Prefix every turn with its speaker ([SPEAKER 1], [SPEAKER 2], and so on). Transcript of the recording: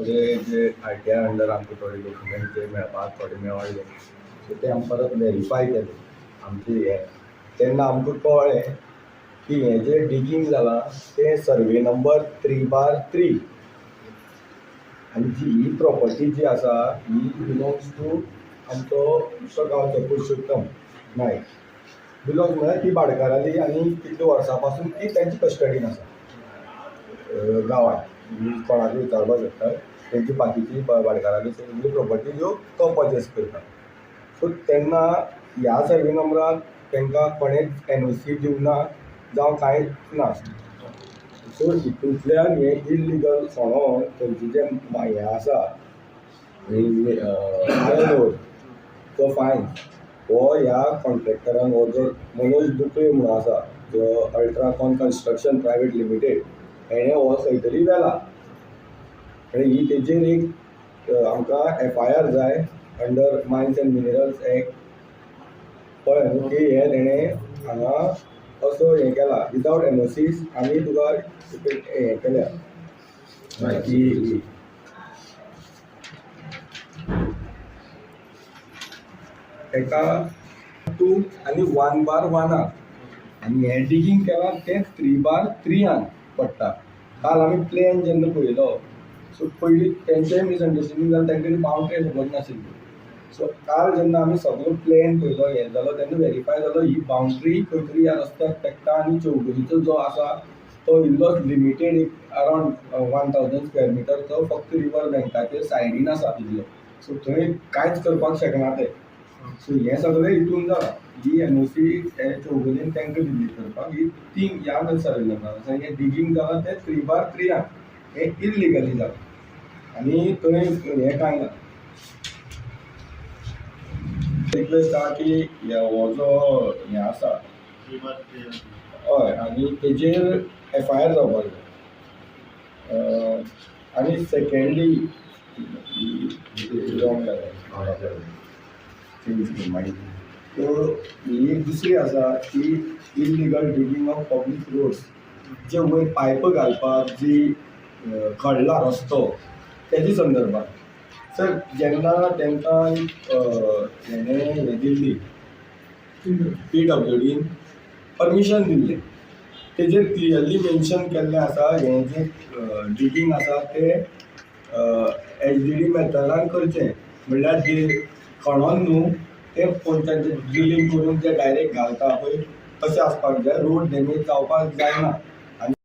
[SPEAKER 1] थोडे जे ITI under आमकां थोडे डॉक्युमेंट जे मेळपाक थोडे मेळ्ळे सो ते आमकां परत व्हेरीफाय केले आमचे हे तेन्ना आमकां कळ्ळें की हें जें डिगींग जालां तें सर्वे नंबर 3/3 आनी ही प्रॉपर्टी जी आसा ही बिलोंग्स टू आमचो गांवचो पुरुशोत्तम नायक बिलोंग्स म्हळ्यार ती भाडकाराली आनी कितल्या वर्सां पासून ती तेंची कस्टडीन आसा गांवांत कोणाक विचारपाक शकता तेंची बाकीची भाडकाराली सगळी प्रॉपर्टी ह्यो तो परचेस करता सो तेन्ना ह्या सर्वे नंबराक तांकां कोणेच NOC दिवना जावं कांयच ना सो हितूंतल्यान हें इलिगल फोंडोवन थंयचे जे हें आसा आयन ओर तो फायन हो ह्या कॉन्ट्रॅक्टरान हो जो मनोज दुकळे म्हणून आसा जो अल्ट्राकॉन कन्स्ट्रक्शन प्रायवेट लिमिटेड हेणें हो खंय तरी व्हेला आनी ही तेजेर एक आमकां FIR जाय under mines end minerals act कळ्ळें न्हू की हें तेणें हांगा असो हें केला विदावट NOCs आनी तुका हें केल्या की एका 2 आनी 1/1 आनी हें डिगींग केलां तें 3/3 पडटा काल आमी प्लॅन जेन्ना पळयलो सो पयलीं तेंचेंय मिसअंडरस्टँडींग जालें तांकां बावंड्री खबर नाशिल्ली सो काल जेन्ना आमी सगळो प्लॅन पळयलो हें जालो तेन्ना व्हेरीफाय जालो ही बावंड्री खंय तरी ह्या रस्त्याक पेट्टा आनी चौगुलीचो जो आसा तो इल्लोच लिमिटेड एक अरावंड 1000 स्क्वेअर मिटर तो फक्त रिवर बँकाचेर सायडीन आसा इल्लो सो थंय कांयच करपाक शकना ते सो हें सगळें हितून जालां ही NOC ते चौगुलीन तांकां दिल्ली करपाक ही 3 ह्या सर्वे नंबर आसा हें डिगींग जालां तें 3/3 हें इल्लिगली जालां आनी थंय हें कांय ना रिक्वेस्ट आहा की हो जो हें आसा हय आनी तेजेर FIR जावपाक जाय आनी सेकेंडली रॉंग जालें तो ही एक दुसरी आसा की इलिगल डिगींग ऑफ पब्लीक रोड्स जे वयर पायप घालपाक जी खडला रस्तो तेजे संदर्भात सर जेन्ना तांकां हेणें हें दिल्ली PWDन परमिशन दिल्लें तेजेर क्लियरली मेन्शन केल्लें आसा हें जें डिगींग आसा तें HDD मेथडान करचें म्हणल्यार जें खणोन न्हू तें पंचांचें ड्रिलींग करून जें डायरेक्ट घालता पळय तशें आसपाक जाय रोड डॅमेज जावपाक जायना